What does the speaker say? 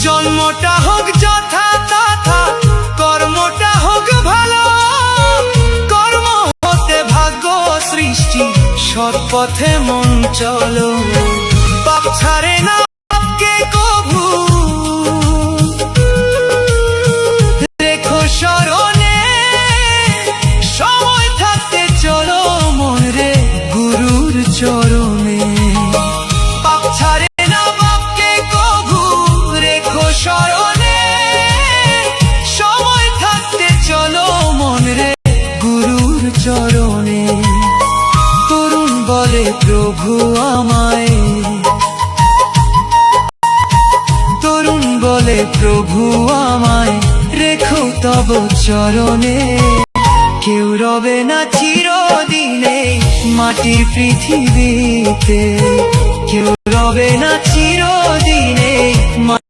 জন্মটা হোক যথা তথা, কর্মটা হোক ভালো, কর্ম হতে ভাগ্য সৃষ্টি, সৎ পথে মন চলো। পাপ ছাড়ে না পাপকে কভু, রেখো স্মরণে, সময় থাকতে চলো মন রে গুরুর চরণে। পাপ ছাড়ে না পাপকে কভু, রেখো স্মরণে, সময় থাকতে চলো মন রে গুরুর চরণে। তরুণ বলে প্রভু আমায়, তরুণ বলে প্রভু আমায়, রেখো তব চরণে। কেউ রবে না চিরদিনে মাটির পৃথিবীতে, কেউ রবে না চিরদিনে।